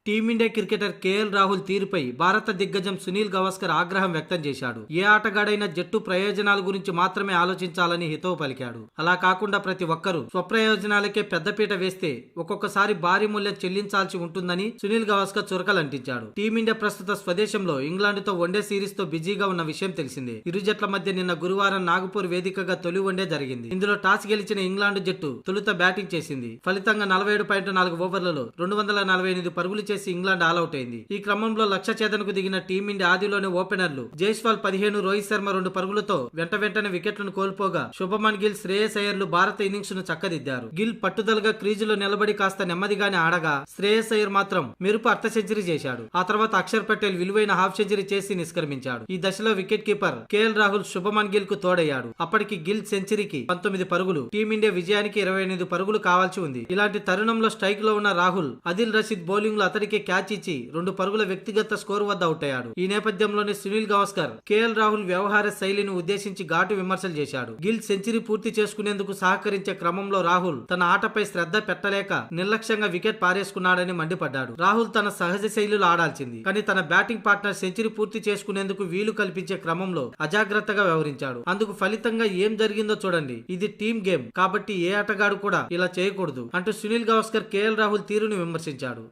Team India cricketer KL Rahul తీరుపై భారత దిగ్గజం సునీల్ గవాస్కర్ ఆగ్రహం వ్యక్తం చేశాడు. ఏ ఆటగాడైనా జట్టు ప్రయోజనాల గురించి మాత్రమే ఆలోచించాలని హితవు పలికాడు. అలా కాకుండా ప్రతి ఒక్కరూ స్వప్రయోజనాలకే పెద్దపీట వేస్తే ఒక్కొక్కసారి భారీ మూల్యం చెల్లించాల్సి ఉంటుందని సునీల్ గవాస్కర్ చురకలంటించాడు. టీమిండియా ప్రస్తుత స్వదేశంలో ఇంగ్లాండ్తో వన్డే సిరీస్ తో బిజీగా ఉన్న విషయం తెలిసిందే. ఇరు జట్ల మధ్య నిన్న గురువారం నాగపూర్ వేదికగా తొలి వన్డే జరిగింది. ఇందులో టాస్ గెలిచిన ఇంగ్లాండ్ జట్టు తొలుత బ్యాటింగ్ చేసింది. ఫలితంగా 47.4 ఓవర్లలో 248 పరుగులు చేసి ఇంగ్లాండ్ ఆల్అౌట్ అయింది. ఈ క్రమంలో లక్ష్య ఛేదనకు దిగిన టీమిండియా ఆదిలోని ఓపెనర్లు జైస్వాల్ 15, రోహిత్ శర్మ 2 పరుగులతో వెంటనే వికెట్లను కోల్పోగా శుభమన్ గిల్, శ్రేయస్ అయ్యర్లు భారత ఇన్నింగ్స్ ను చక్కదిద్దారు. గిల్ పట్టుదలగా క్రీజులో నిలబడి కాస్త నెమ్మదిగానే ఆడగా శ్రేయస్ అయ్యర్ మాత్రం మెరుపు అర్ధ సెంచరీ చేశాడు. ఆ తర్వాత అక్షర్ పటేల్ విలువైన హాఫ్ సెంచరీ చేసి నిష్క్రమించాడు. ఈ దశలో wicket keeper KL Rahul Shubman Gill కు తోడయ్యాడు. అప్పటికి గిల్ సెంచరీకి 19 పరుగులు, టీమిండియా విజయానికి 28 పరుగులు కావాల్సి ఉంది. ఇలాంటి తరుణంలో స్ట్రైక్ లో ఉన్న రాహుల్ ఆదిల్ రషీద్ బౌలింగ్ లో అతడికే క్యాచ్ ఇచ్చి 2 పరుగుల వ్యక్తిగత స్కోరు వద్ద అవుట్ అయ్యాడు. ఈ నేపథ్యంలోనే సునీల్ గవాస్కర్ కేఎల్ రాహుల్ వ్యవహార శైలిని ఉద్దేశించి ఘాటు విమర్శలు చేశాడు. గిల్ సెంచరీ పూర్తి చేసుకునేందుకు సహకరించే క్రమంలో రాహుల్ తన ఆటపై శ్రద్ధ పెట్టలేక నిర్లక్ష్యంగా వికెట్ పారేసుకున్నాడని మండిపడ్డాడు. రాహుల్ తన సహజ శైలిలో ఆడాల్సింది, కానీ తన బ్యాటింగ్ పార్ట్నర్ సెంచరీ పూర్తి చేసుకునేందుకు వీలు కల్పించే క్రమంలో అజాగ్రత్తగా వ్యవహరించాడు. అందుకు ఫలితంగా ఏం జరిగిందో చూడండి. ఇది టీమ్ గేమ్ కాబట్టి ఏ ఆటగాడు కూడా ఇలా చేయకూడదు అంటూ సునీల్ గవాస్కర్ కేఎల్ రాహుల్ తీరును విమర్శించాడు.